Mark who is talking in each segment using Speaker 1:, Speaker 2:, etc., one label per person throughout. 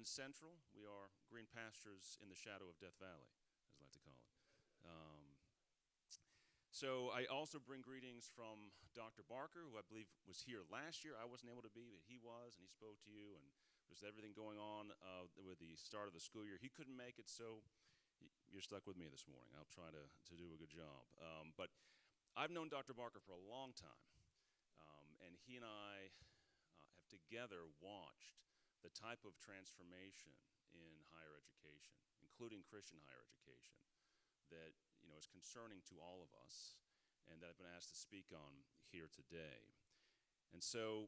Speaker 1: Wesleyan Central. We are green pastures in the shadow of Death Valley, as I like to call it. So I also bring greetings from Dr. Barker, who I believe was here last year. I wasn't able to be, but he was, and he spoke to you, and there's everything going on with the start of the school year. He couldn't make it, so you're stuck with me this morning. I'll try to do a good job. But I've known Dr. Barker for a long time, and he and I have together watched the type of transformation in higher education, including Christian higher education, that is concerning to all of us, and that I've been asked to speak on here today. And so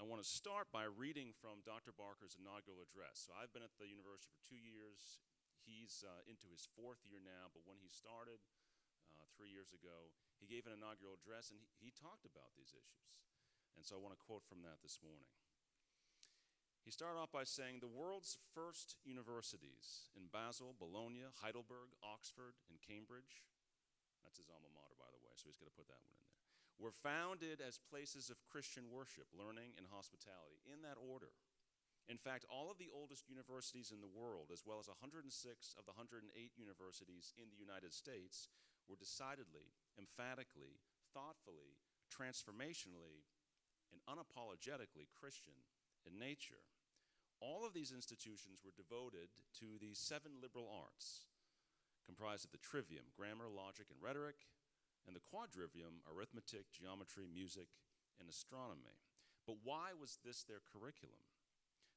Speaker 1: I want to start by reading from Dr. Barker's inaugural address. So I've been at the university for 2 years. He's into his 4th year now, but when he started 3 years ago, he gave an inaugural address, and he talked about these issues. And so I want to quote from that this morning. He started off by saying, "The world's first universities in Basel, Bologna, Heidelberg, Oxford, and Cambridge," that's his alma mater, by the way, so he's got to put that one in there, "were founded as places of Christian worship, learning, and hospitality," in that order. In fact, all of the oldest universities in the world, as well as 106 of the 108 universities in the United States, were decidedly, emphatically, thoughtfully, transformationally, and unapologetically Christian in nature. All of these institutions were devoted to the 7 liberal arts, comprised of the trivium, grammar, logic, and rhetoric, and the quadrivium, arithmetic, geometry, music, and astronomy. But why was this their curriculum?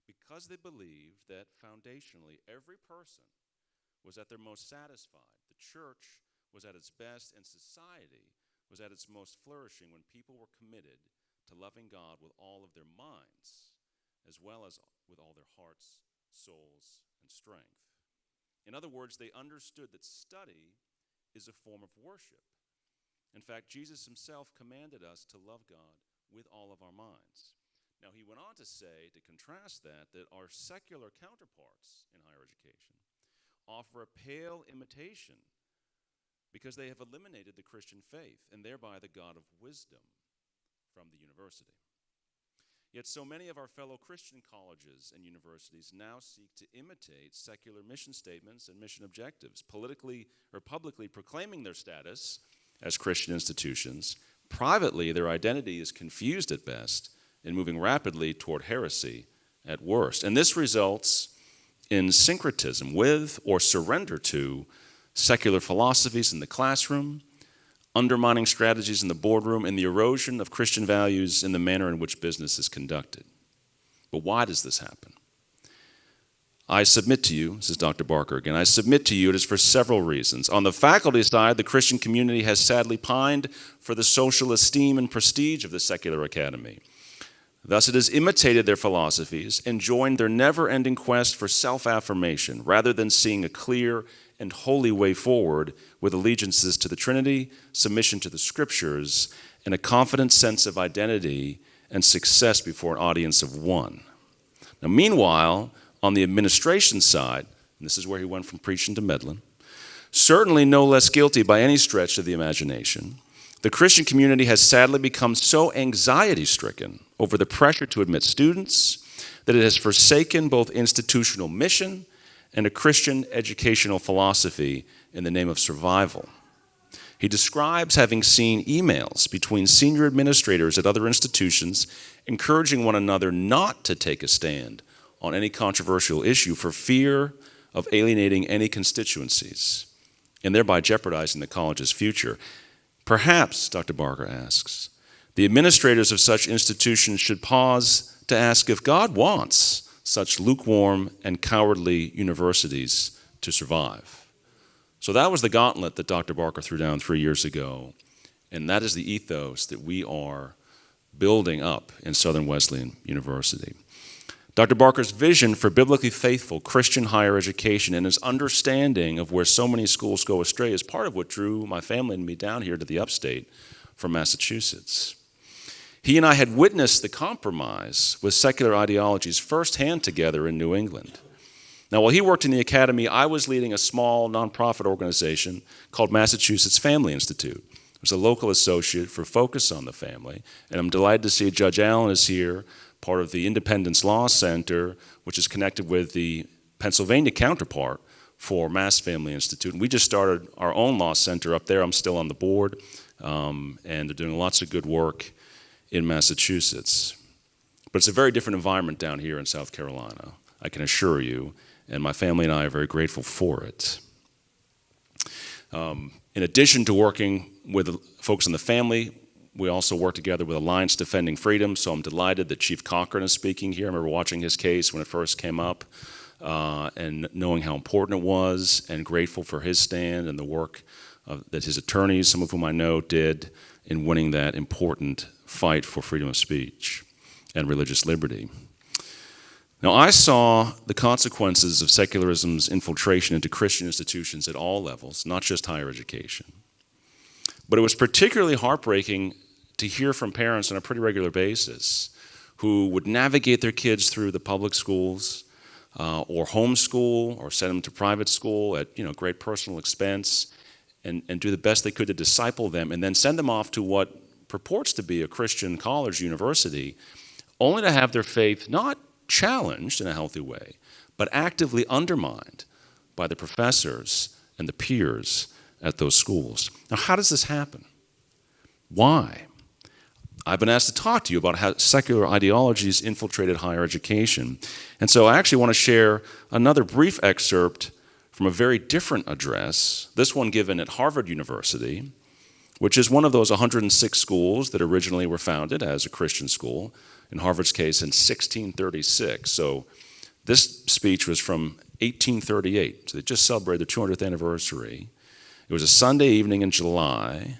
Speaker 1: Because they believed that foundationally every person was at their most satisfied. The church was at its best, and society was at its most flourishing when people were committed to loving God with all of their minds, as well as with all their hearts, souls, and strength. In other words, they understood that study is a form of worship. In fact, Jesus himself commanded us to love God with all of our minds. Now, he went on to say, to contrast that our secular counterparts in higher education offer a pale imitation because they have eliminated the Christian faith and thereby the God of wisdom from the university. Yet so many of our fellow Christian colleges and universities now seek to imitate secular mission statements and mission objectives, politically or publicly proclaiming their status as Christian institutions. Privately, their identity is confused at best and moving rapidly toward heresy at worst. And this results in syncretism with or surrender to secular philosophies in the classroom, undermining strategies in the boardroom, and the erosion of Christian values in the manner in which business is conducted. But why does this happen? I submit to you, this is Dr. Barker again, I submit to you it is for several reasons. On the faculty side, the Christian community has sadly pined for the social esteem and prestige of the secular academy. Thus, it has imitated their philosophies and joined their never-ending quest for self-affirmation, rather than seeing a clear and holy way forward with allegiances to the Trinity, submission to the Scriptures, and a confident sense of identity and success before an audience of one. Now, meanwhile, on the administration side, and this is where he went from preaching to meddling, certainly no less guilty by any stretch of the imagination, the Christian community has sadly become so anxiety-stricken over the pressure to admit students that it has forsaken both institutional mission and a Christian educational philosophy in the name of survival. He describes having seen emails between senior administrators at other institutions encouraging one another not to take a stand on any controversial issue for fear of alienating any constituencies and thereby jeopardizing the college's future. Perhaps, Dr. Barker asks, the administrators of such institutions should pause to ask if God wants such lukewarm and cowardly universities to survive. So that was the gauntlet that Dr. Barker threw down 3 years ago, and that is the ethos that we are building up in Southern Wesleyan University. Dr. Barker's vision for biblically faithful Christian higher education and his understanding of where so many schools go astray is part of what drew my family and me down here to the upstate from Massachusetts. He and I had witnessed the compromise with secular ideologies firsthand together in New England. Now, while he worked in the academy, I was leading a small nonprofit organization called Massachusetts Family Institute. I was a local associate for Focus on the Family, and I'm delighted to see Judge Allen is here, part of the Independence Law Center, which is connected with the Pennsylvania counterpart for Mass Family Institute. And we just started our own law center up there. I'm still on the board, and they're doing lots of good work in Massachusetts. But it's a very different environment down here in South Carolina, I can assure you, and my family and I are very grateful for it. In addition to working with folks in the family, we also work together with Alliance Defending Freedom, so I'm delighted that Chief Cochran is speaking here. I remember watching his case when it first came up and knowing how important it was, and grateful for his stand and the work that his attorneys, some of whom I know, did in winning that important fight for freedom of speech and religious liberty. Now, I saw the consequences of secularism's infiltration into Christian institutions at all levels, not just higher education. But it was particularly heartbreaking to hear from parents on a pretty regular basis who would navigate their kids through the public schools or homeschool or send them to private school at great personal expense and do the best they could to disciple them, and then send them off to what purports to be a Christian college university, only to have their faith not challenged in a healthy way, but actively undermined by the professors and the peers at those schools. Now, how does this happen? Why? I've been asked to talk to you about how secular ideologies infiltrated higher education. And so I actually want to share another brief excerpt from a very different address, this one given at Harvard University, which is one of those 106 schools that originally were founded as a Christian school, in Harvard's case in 1636. So this speech was from 1838, so they just celebrated their 200th anniversary. It was a Sunday evening in July,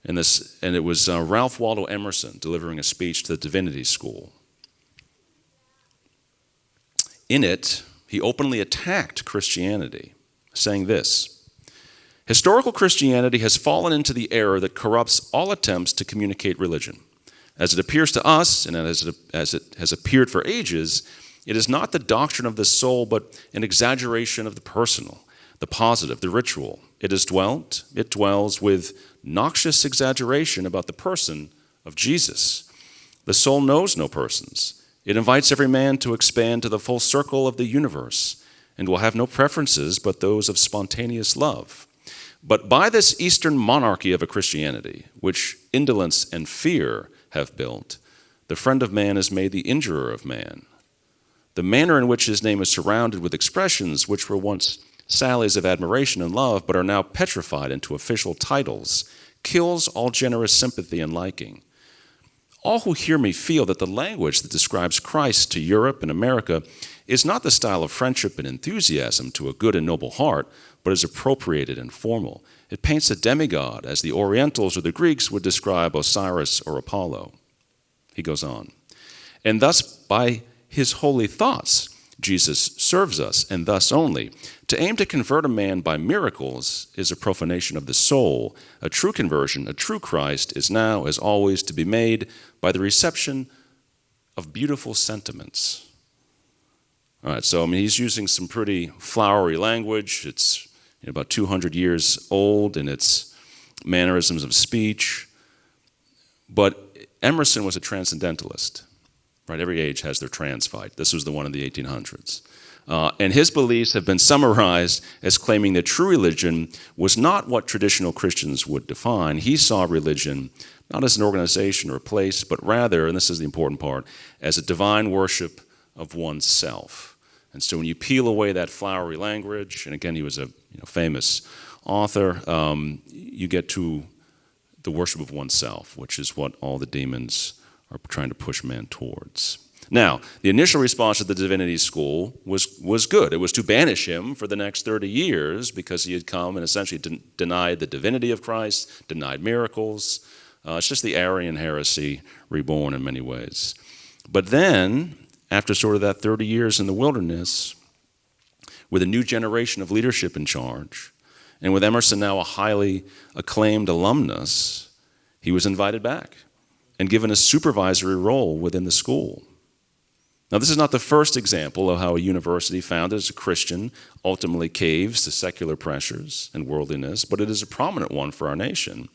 Speaker 1: and it was Ralph Waldo Emerson delivering a speech to the Divinity School. In it, he openly attacked Christianity, saying this: "Historical Christianity has fallen into the error that corrupts all attempts to communicate religion. As it appears to us, and as it has appeared for ages, it is not the doctrine of the soul, but an exaggeration of the personal, the positive, the ritual. It dwells with noxious exaggeration about the person of Jesus. The soul knows no persons. It invites every man to expand to the full circle of the universe, and will have no preferences but those of spontaneous love. But by this Eastern monarchy of a Christianity, which indolence and fear have built, the friend of man is made the injurer of man. The manner in which his name is surrounded with expressions which were once sallies of admiration and love, but are now petrified into official titles, kills all generous sympathy and liking. All who hear me feel that the language that describes Christ to Europe and America is not the style of friendship and enthusiasm to a good and noble heart, but is appropriated and formal. It paints a demigod as the Orientals or the Greeks would describe Osiris or Apollo." He goes on. "And thus by his holy thoughts Jesus serves us, and thus only. To aim to convert a man by miracles is a profanation of the soul. A true conversion, a true Christ, is now, as always, to be made by the reception of beautiful sentiments." All right, so he's using some pretty flowery language. It's about 200 years old in its mannerisms of speech. But Emerson was a transcendentalist. Right, every age has their trans fight. This was the one in the 1800s. And his beliefs have been summarized as claiming that true religion was not what traditional Christians would define. He saw religion not as an organization or a place, but rather, and this is the important part, as a divine worship of oneself. And so when you peel away that flowery language, and again, he was a famous author, you get to the worship of oneself, which is what all the demons are trying to push man towards. Now, the initial response to the Divinity School was good. It was to banish him for the next 30 years because he had come and essentially denied the divinity of Christ, denied miracles. It's just the Arian heresy reborn in many ways. But then, after sort of that 30 years in the wilderness, with a new generation of leadership in charge, and with Emerson now a highly acclaimed alumnus, he was invited back and given a supervisory role within the school. Now, this is not the first example of how a university founded as a Christian ultimately caves to secular pressures and worldliness, but it is a prominent one for our nation.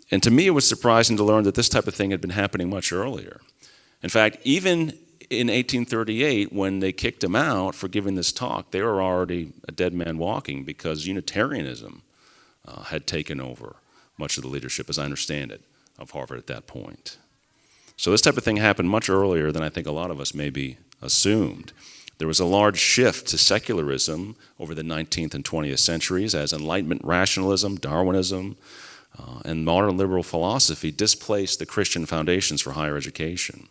Speaker 1: And to me, it was surprising to learn that this type of thing had been happening much earlier. In fact, even in 1838, when they kicked him out for giving this talk, they were already a dead man walking because Unitarianism had taken over much of the leadership, as I understand it, of Harvard at that point. So this type of thing happened much earlier than I think a lot of us maybe assumed. There was a large shift to secularism over the 19th and 20th centuries as Enlightenment rationalism, Darwinism, and modern liberal philosophy displaced the Christian foundations for higher education.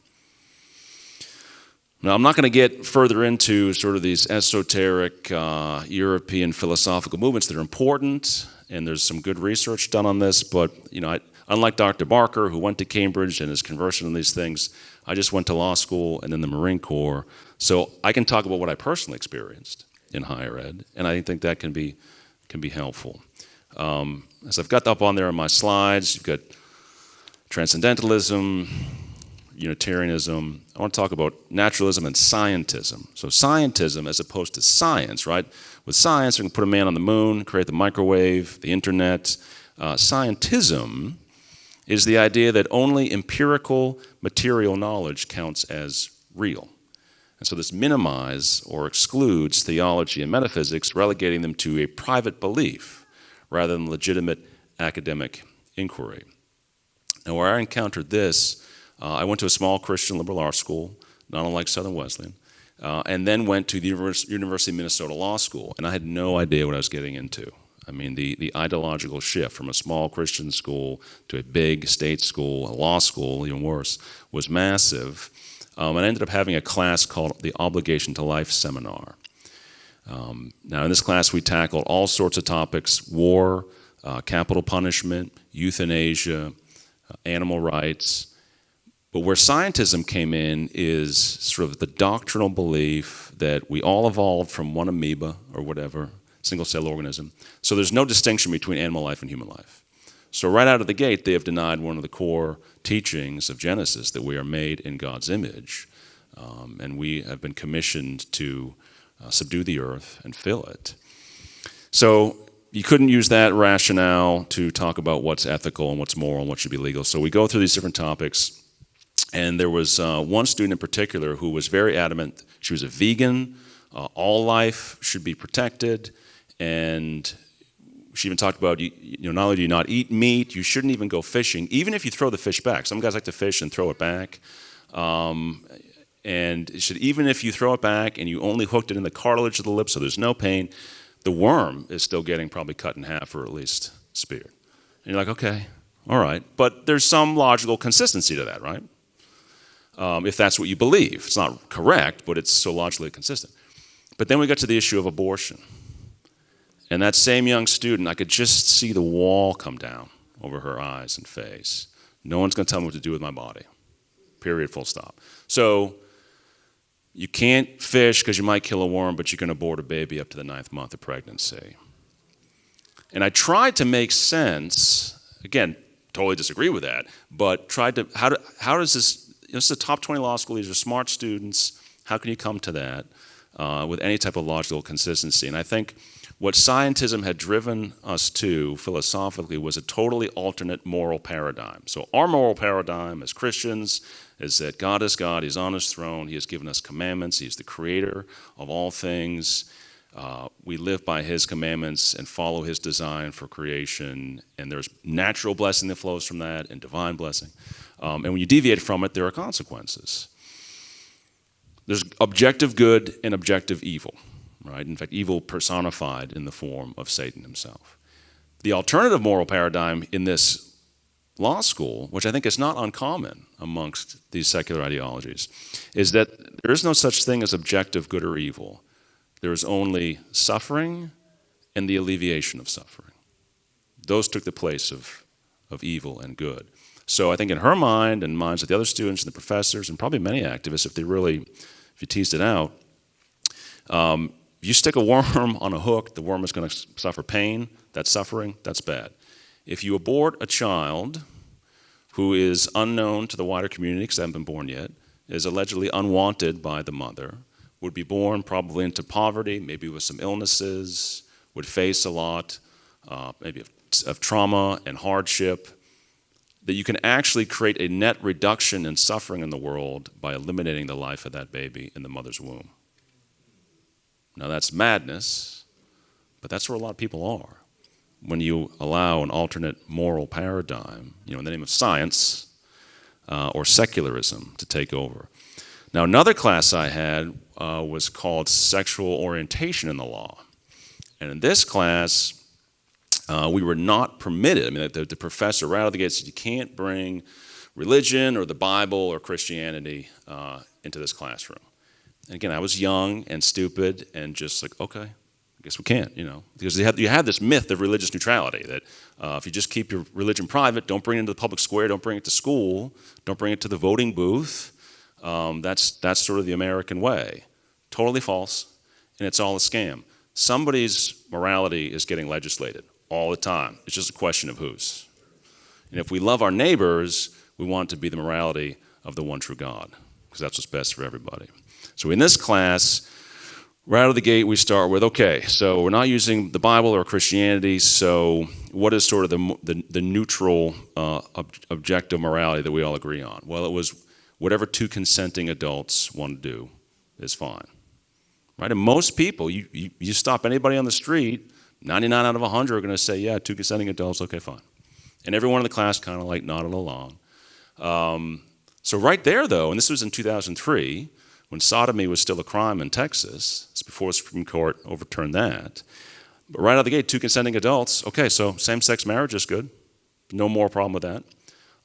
Speaker 1: Now, I'm not going to get further into sort of these esoteric European philosophical movements that are important, and there's some good research done on this, but unlike Dr. Barker, who went to Cambridge and is conversant in these things, I just went to law school and then the Marine Corps, so I can talk about what I personally experienced in higher ed, and I think that can be helpful. As I've got up on there on my slides, you've got transcendentalism, Unitarianism. I want to talk about naturalism and scientism. So scientism as opposed to science, right? With science, we can put a man on the moon, create the microwave, the internet. Scientism is the idea that only empirical material knowledge counts as real. And so this minimizes or excludes theology and metaphysics, relegating them to a private belief rather than legitimate academic inquiry. Now, where I encountered this, I went to a small Christian liberal arts school, not unlike Southern Wesleyan, and then went to the University of Minnesota Law School, and I had no idea what I was getting into. I mean, the ideological shift from a small Christian school to a big state school, a law school, even worse, was massive. And I ended up having a class called the Obligation to Life Seminar. Now, in this class, we tackled all sorts of topics: war, capital punishment, euthanasia, animal rights. But where scientism came in is sort of the doctrinal belief that we all evolved from one amoeba or whatever, single-cell organism. So there's no distinction between animal life and human life. So right out of the gate, they have denied one of the core teachings of Genesis, that we are made in God's image, and we have been commissioned to subdue the earth and fill it. So you couldn't use that rationale to talk about what's ethical and what's moral and what should be legal. So we go through these different topics. And there was one student in particular who was very adamant. She was a vegan. All life should be protected. And she even talked about, not only do you not eat meat, you shouldn't even go fishing, even if you throw the fish back. Some guys like to fish and throw it back. And it should, even if you throw it back and you only hooked it in the cartilage of the lip so there's no pain, the worm is still getting probably cut in half or at least speared. And you're like, okay, all right. But there's some logical consistency to that, right? If that's what you believe. It's not correct, but it's so logically consistent. But then we got to the issue of abortion. And that same young student, I could just see the wall come down over her eyes and face. No one's going to tell me what to do with my body. Period, full stop. So you can't fish because you might kill a worm, but you can abort a baby up to the 9th month of pregnancy. And I tried to make sense, again, totally disagree with that, but tried to, how does this, this is a top 20 law school, these are smart students, how can you come to that with any type of logical consistency? And I think what scientism had driven us to philosophically was a totally alternate moral paradigm. So our moral paradigm as Christians is that God is God, He's on His throne, He has given us commandments, He's the creator of all things. We live by His commandments and follow His design for creation, and there's natural blessing that flows from that and divine blessing. And when you deviate from it, there are consequences. There's objective good and objective evil, right? In fact, evil personified in the form of Satan himself. The alternative moral paradigm in this law school, which I think is not uncommon amongst these secular ideologies, is that there is no such thing as objective good or evil. There is only suffering and the alleviation of suffering. Those took the place of evil and good. So I think in her mind and minds of the other students and the professors and probably many activists, if you teased it out, if you stick a worm on a hook, the worm is going to suffer pain. That's suffering. That's bad. If you abort a child who is unknown to the wider community because they haven't been born yet, is allegedly unwanted by the mother, would be born probably into poverty, maybe with some illnesses, would face a lot, maybe of trauma and hardship, that you can actually create a net reduction in suffering in the world by eliminating the life of that baby in the mother's womb. Now that's madness, but that's where a lot of people are. When you allow an alternate moral paradigm, in the name of science or secularism to take over. Now another class I had was called Sexual Orientation in the Law. And in this class, we were not permitted. I mean, the professor right out of the gate said, you can't bring religion or the Bible or Christianity into this classroom. And again, I was young and stupid and just like, okay, I guess we can't, because you have this myth of religious neutrality that if you just keep your religion private, don't bring it into the public square, don't bring it to school, don't bring it to the voting booth. That's sort of the American way. Totally false, and it's all a scam. Somebody's morality is getting legislated all the time. It's just a question of whose. And if we love our neighbors, we want it to be the morality of the one true God, because that's what's best for everybody. So in this class, right out of the gate, we start with, okay, so we're not using the Bible or Christianity, so what is sort of the neutral objective morality that we all agree on? Well, it was whatever two consenting adults want to do is fine. Right? And most people, you stop anybody on the street, 99 out of 100 are going to say, yeah, two consenting adults, okay, fine. And everyone in the class kind of like nodded along. So right there, though, and this was in 2003, when sodomy was still a crime in Texas, it's before the Supreme Court overturned that. But right out of the gate, two consenting adults, okay, so same-sex marriage is good. No more problem with that.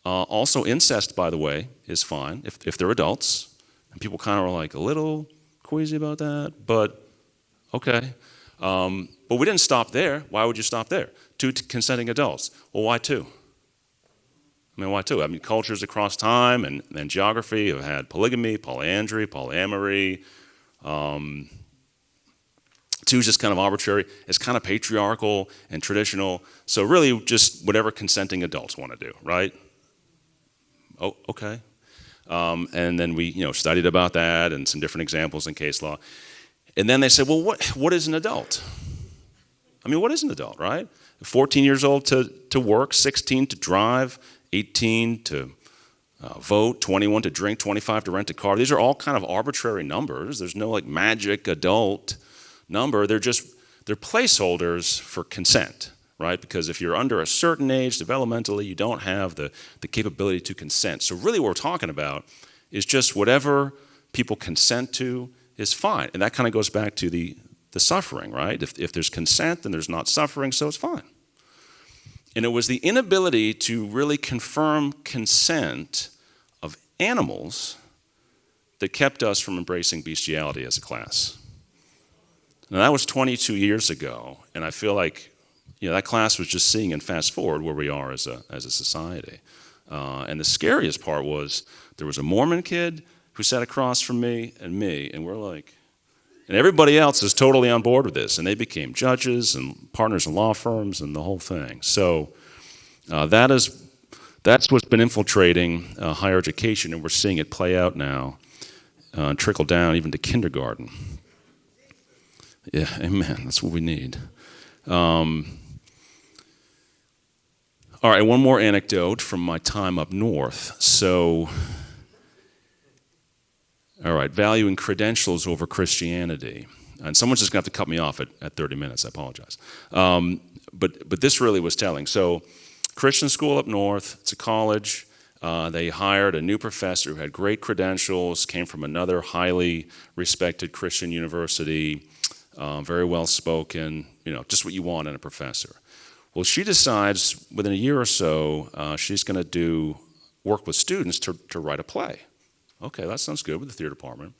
Speaker 1: Also, incest, by the way, is fine if they're adults. And people kind of are like a little queasy about that, but okay. But we didn't stop there. Why would you stop there? Two consenting adults. Well, why two? I mean, why two? I mean, cultures across time and geography have had polygamy, polyandry, polyamory. Two is just kind of arbitrary. It's kind of patriarchal and traditional. So really just whatever consenting adults want to do, right? Oh, okay. And then we, studied about that and some different examples in case law. And then they said, well, what is an adult? I mean, what is an adult, right? 14 years old to work, 16 to drive, 18 to vote, 21 to drink, 25 to rent a car. These are all kind of arbitrary numbers. There's no like magic adult number. They're placeholders for consent, right? Because if you're under a certain age developmentally, you don't have the capability to consent. So really what we're talking about is just whatever people consent to is fine. And that kind of goes back to the suffering, right? If there's consent, then there's not suffering, so it's fine. And it was the inability to really confirm consent of animals that kept us from embracing bestiality as a class. Now that was 22 years ago, and I feel like that class was just seeing and fast forward where we are as a society. And the scariest part was there was a Mormon kid who sat across from me, and we're like, and everybody else is totally on board with this, and they became judges and partners in law firms and the whole thing. So that's what's been infiltrating higher education, and we're seeing it play out now, trickle down even to kindergarten. Yeah, amen. That's what we need. All right, one more anecdote from my time up north. So, all right, valuing credentials over Christianity. And someone's just going to have to cut me off at 30 minutes. I apologize. But this really was telling. So, Christian school up north, it's a college. They hired a new professor who had great credentials, came from another highly respected Christian university, very well spoken, just what you want in a professor. Well, she decides within a year or so, she's going to work with students to write a play. Okay, that sounds good with the theater department.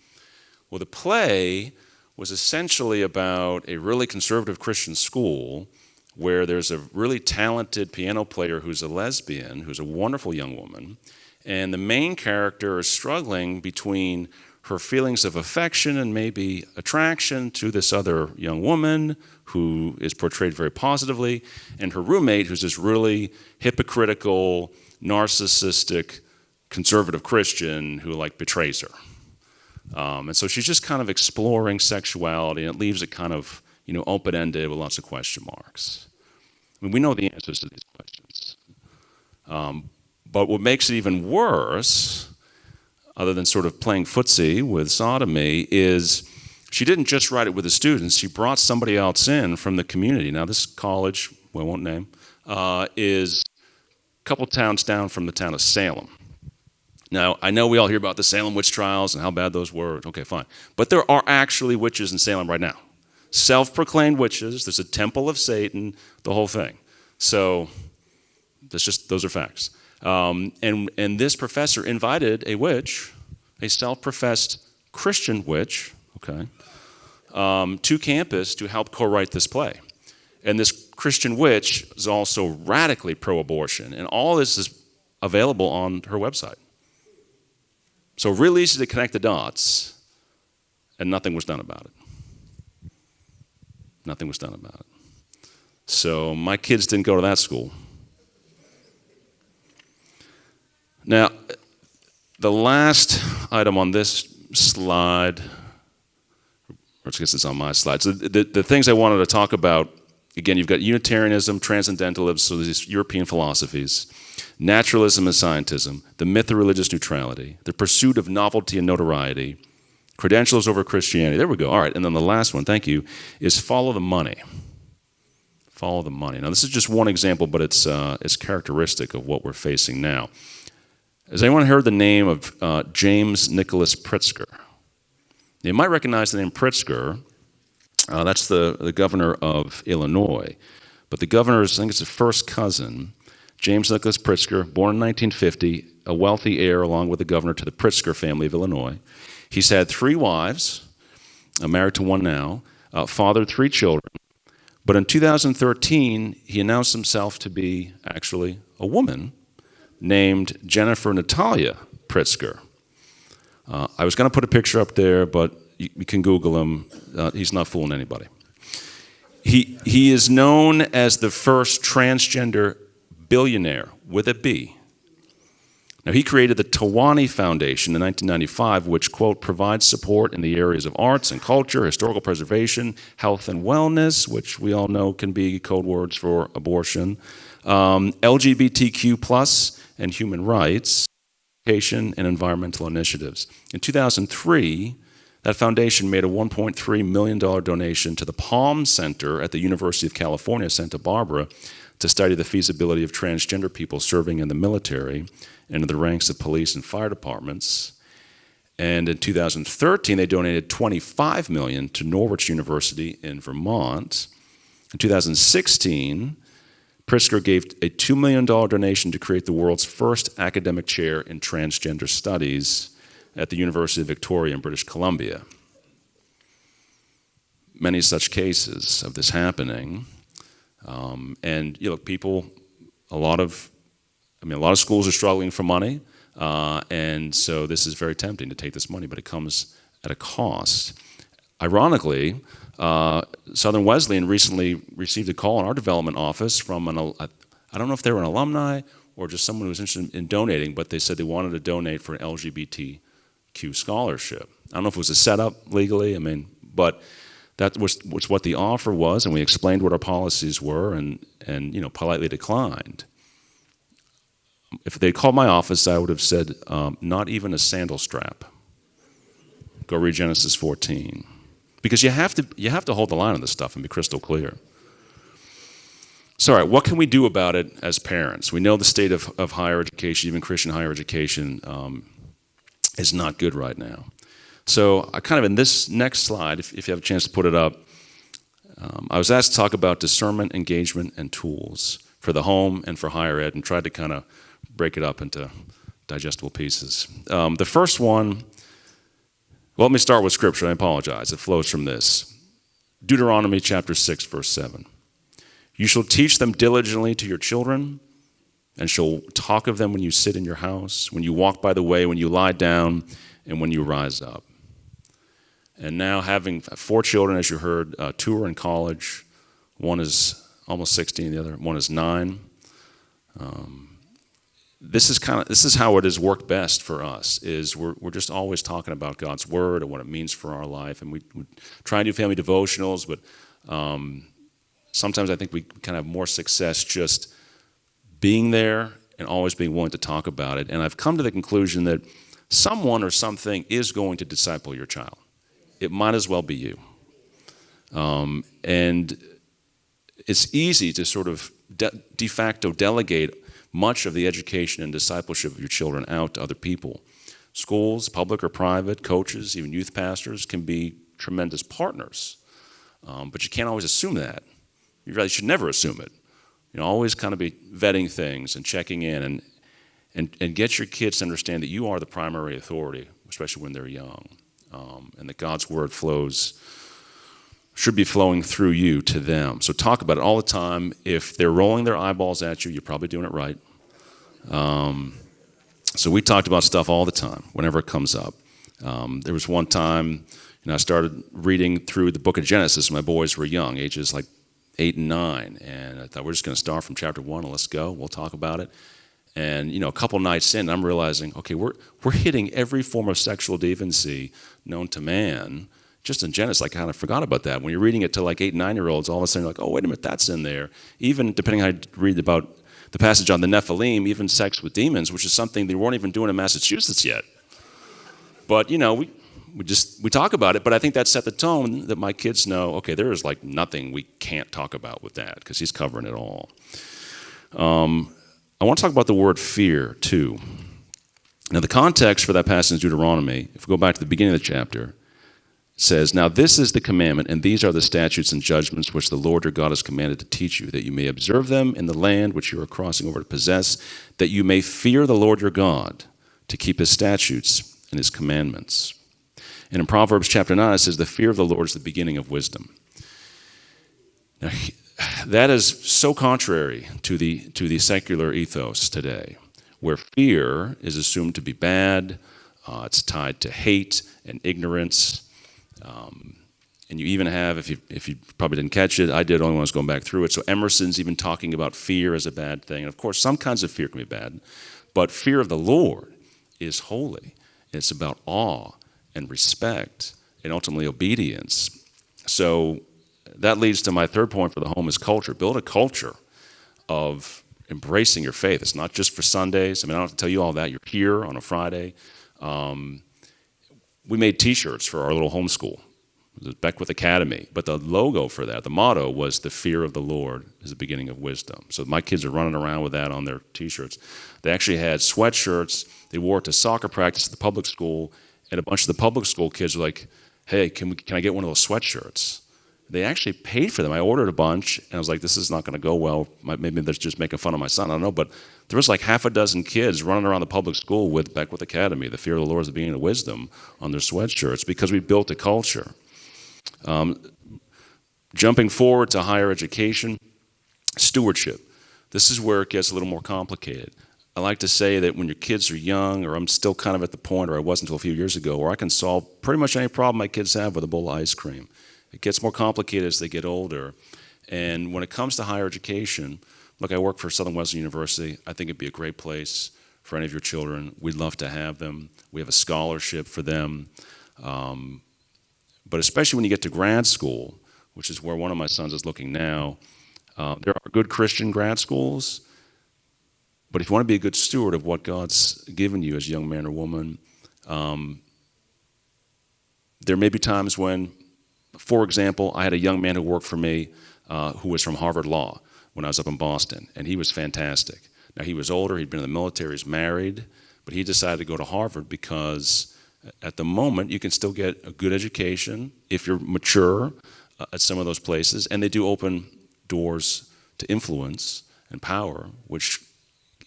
Speaker 1: Well, the play was essentially about a really conservative Christian school where there's a really talented piano player who's a lesbian, who's a wonderful young woman, and the main character is struggling between her feelings of affection and maybe attraction to this other young woman who is portrayed very positively, and her roommate who's this really hypocritical, narcissistic, conservative Christian who betrays her. And so she's just kind of exploring sexuality, and it leaves it kind of open-ended with lots of question marks. I mean, we know the answers to these questions. But what makes it even worse, other than sort of playing footsie with sodomy, is she didn't just write it with the students. She brought somebody else in from the community. Now, this college, we won't name, is a couple towns down from the town of Salem. Now, I know we all hear about the Salem witch trials and how bad those were. Okay, fine. But there are actually witches in Salem right now. Self-proclaimed witches. There's a temple of Satan, the whole thing. So those are facts. And this professor invited a witch, a self-professed Christian witch, okay, to campus to help co-write this play. And this Christian witch is also radically pro-abortion. And all this is available on her website. So real easy to connect the dots, and nothing was done about it. Nothing was done about it. So my kids didn't go to that school. Now, the last item on this slide, or I guess it's on my slide, so the things I wanted to talk about, again, you've got Unitarianism, Transcendentalism, so these European philosophies, naturalism and scientism, the myth of religious neutrality, the pursuit of novelty and notoriety, credentials over Christianity. There we go. All right, and then the last one, thank you, is follow the money. Follow the money. Now, this is just one example, but it's characteristic of what we're facing now. Has anyone heard the name of James Nicholas Pritzker? You might recognize the name Pritzker. That's the governor of Illinois. But the governor's, I think it's his first cousin, James Nicholas Pritzker, born in 1950, a wealthy heir along with the governor to the Pritzker family of Illinois. He's had 3 wives, married to one now, fathered 3 children. But in 2013, he announced himself to be actually a woman named Jennifer Natalia Pritzker. I was going to put a picture up there, but you can Google him. He's not fooling anybody. He is known as the first transgender billionaire, with a B. Now, he created the Tawani Foundation in 1995, which, quote, provides support in the areas of arts and culture, historical preservation, health and wellness, which we all know can be code words for abortion, LGBTQ plus and human rights, education, and environmental initiatives. In 2003, that foundation made a $1.3 million donation to the Palm Center at the University of California, Santa Barbara, to study the feasibility of transgender people serving in the military and in the ranks of police and fire departments. And in 2013, they donated $25 million to Norwich University in Vermont. In 2016, Pritzker gave a $2 million donation to create the world's first academic chair in transgender studies at the University of Victoria in British Columbia. Many such cases of this happening. And people, a lot of schools are struggling for money, and so this is very tempting to take this money, but it comes at a cost. Ironically, Southern Wesleyan recently received a call in our development office from I don't know if they were an alumni or just someone who was interested in donating, but they said they wanted to donate for an LGBTQ scholarship. I don't know if it was a setup legally, but that was what the offer was, and we explained what our policies were, and politely declined. If they called my office, I would have said, not even a sandal strap. Go read Genesis 14. Because you have to hold the line on this stuff and be crystal clear. So, all right, what can we do about it as parents? We know the state of higher education, even Christian higher education, is not good right now. So I kind of, in this next slide, if you have a chance to put it up, I was asked to talk about discernment, engagement, and tools for the home and for higher ed, and tried to kind of break it up into digestible pieces. The first one, well, let me start with Scripture. I apologize. It flows from this. Deuteronomy chapter 6, verse 7. You shall teach them diligently to your children, and shall talk of them when you sit in your house, when you walk by the way, when you lie down, and when you rise up. And now, having 4 children, as you heard, 2 are in college. One is almost 16, the other one is 9. This is how it has worked best for us. Is we're just always talking about God's word and what it means for our life, and we try and do family devotionals, but sometimes I think we kind of have more success just being there and always being willing to talk about it. And I've come to the conclusion that someone or something is going to disciple your child. It might as well be you. And it's easy to sort of de facto delegate much of the education and discipleship of your children out to other people. Schools, public or private, coaches, even youth pastors can be tremendous partners. But you can't always assume that. You really should never assume it. Always kind of be vetting things and checking in and get your kids to understand that you are the primary authority, especially when they're young, and that God's word should be flowing through you to them. So talk about it all the time. If they're rolling their eyeballs at you, you're probably doing it right. So we talked about stuff all the time, whenever it comes up. There was one time, I started reading through the book of Genesis. My boys were young, ages like 8 and 9, and I thought we're just going to start from chapter 1 and let's go. We'll talk about it. And a couple nights in, I'm realizing, okay, we're hitting every form of sexual deviancy known to man. Just in Genesis, I kind of forgot about that. When you're reading it to like 8 and 9-year-olds, all of a sudden you're like, oh, wait a minute, that's in there. Even depending how you read about the passage on the Nephilim, even sex with demons, which is something they weren't even doing in Massachusetts yet. But we talk about it, but I think that set the tone that my kids know, okay, there is like nothing we can't talk about with that because he's covering it all. I want to talk about the word fear too. Now the context for that passage in Deuteronomy, if we go back to the beginning of the chapter, says, now this is the commandment, and these are the statutes and judgments which the Lord your God has commanded to teach you, that you may observe them in the land which you are crossing over to possess, that you may fear the Lord your God, to keep his statutes and his commandments. And in Proverbs chapter 9, it says, the fear of the Lord is the beginning of wisdom. Now, that is so contrary to the secular ethos today, where fear is assumed to be bad, it's tied to hate and ignorance. And you even have, if you probably didn't catch it, I did only when I was going back through it. So Emerson's even talking about fear as a bad thing. And of course, some kinds of fear can be bad, but fear of the Lord is holy. It's about awe and respect and ultimately obedience. So that leads to my third point for the home is culture. Build a culture of embracing your faith. It's not just for Sundays. I don't have to tell you all that. You're here on a Friday. We made T-shirts for our little homeschool. It was Beckwith Academy. But the logo for that, the motto was the fear of the Lord is the beginning of wisdom. So my kids are running around with that on their T-shirts. They actually had sweatshirts. They wore it to soccer practice at the public school. And a bunch of the public school kids were like, hey, can I get one of those sweatshirts? They actually paid for them. I ordered a bunch, and I was like, this is not going to go well. Maybe they're just making fun of my son. I don't know. But there was like half a dozen kids running around the public school with Beckwith Academy, the fear of the Lord is the beginning of wisdom, on their sweatshirts because we built a culture. Jumping forward to higher education, stewardship. This is where it gets a little more complicated. I like to say that when your kids are young, or I'm still kind of at the point, or I was until a few years ago, where I can solve pretty much any problem my kids have with a bowl of ice cream. It gets more complicated as they get older. And when it comes to higher education, look, I work for Southern Wesleyan University. I think it'd be a great place for any of your children. We'd love to have them. We have a scholarship for them. But especially when you get to grad school, which is where one of my sons is looking now, there are good Christian grad schools. But if you want to be a good steward of what God's given you as a young man or woman, there may be times when, for example, I had a young man who worked for me who was from Harvard Law when I was up in Boston, and he was fantastic. Now, he was older, he'd been in the military, he's married, but he decided to go to Harvard because at the moment you can still get a good education if you're mature at some of those places, and they do open doors to influence and power, which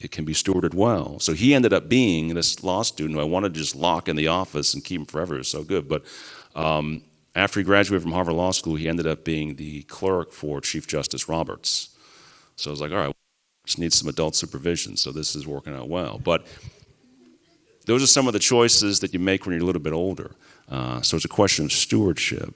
Speaker 1: it can be stewarded well. So he ended up being this law student who I wanted to just lock in the office and keep him forever. It was so good. But after he graduated from Harvard Law School, he ended up being the clerk for Chief Justice Roberts. So I was like, all right, just need some adult supervision. So this is working out well. But those are some of the choices that you make when you're a little bit older. So it's a question of stewardship.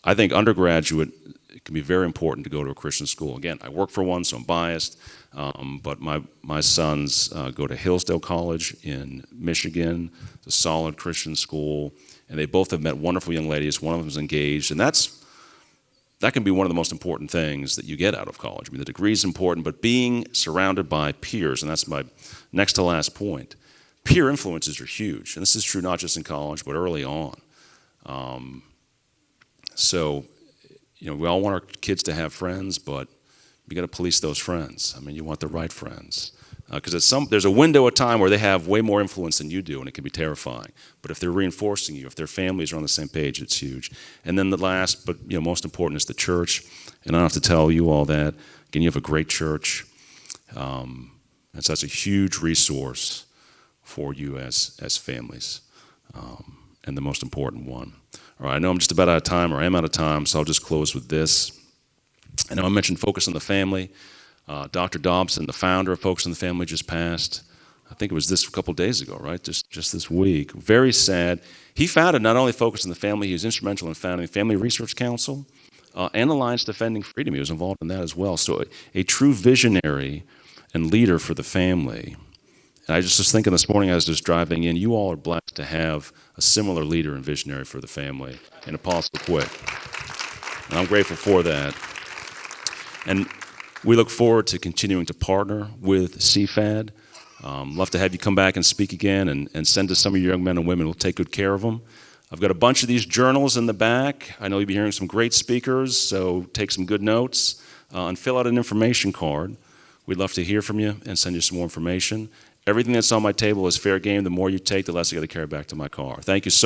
Speaker 1: I think undergraduate, it can be very important to go to a Christian school. Again, I work for one, so I'm biased. But my sons go to Hillsdale College in Michigan. It's a solid Christian school. And they both have met wonderful young ladies. One of them is engaged. And that's that can be one of the most important things that you get out of college. I mean, the degree is important, but being surrounded by peers, and that's my next to last point, peer influences are huge. And this is true not just in college, but early on. So, we all want our kids to have friends, but you got to police those friends. I mean, you want the right friends. Because there's a window of time where they have way more influence than you do, and it can be terrifying. But if they're reinforcing you, if their families are on the same page, it's huge. And then the last, but most important, is the church. And I don't have to tell you all that. Again, you have a great church. And so that's a huge resource for you as families. And the most important one. All right, I know I'm just about out of time, or I am out of time, so I'll just close with this. I know I mentioned Focus on the Family. Dr. Dobson, the founder of Focus on the Family, just passed. I think it was a couple days ago, right? Just this week. Very sad. He founded not only Focus on the Family, he was instrumental in founding the Family Research Council and Alliance Defending Freedom. He was involved in that as well. So a true visionary and leader for the family. And I just was thinking this morning, I was just driving in, you all are blessed to have a similar leader and visionary for the family in Apostle Quick. And I'm grateful for that. And we look forward to continuing to partner with CFADD. Love to have you come back and speak again and send us some of your young men and women. We'll take good care of them. I've got a bunch of these journals in the back. I know you'll be hearing some great speakers, so take some good notes and fill out an information card. We'd love to hear from you and send you some more information. Everything that's on my table is fair game. The more you take, the less I got to carry back to my car. Thank you so much.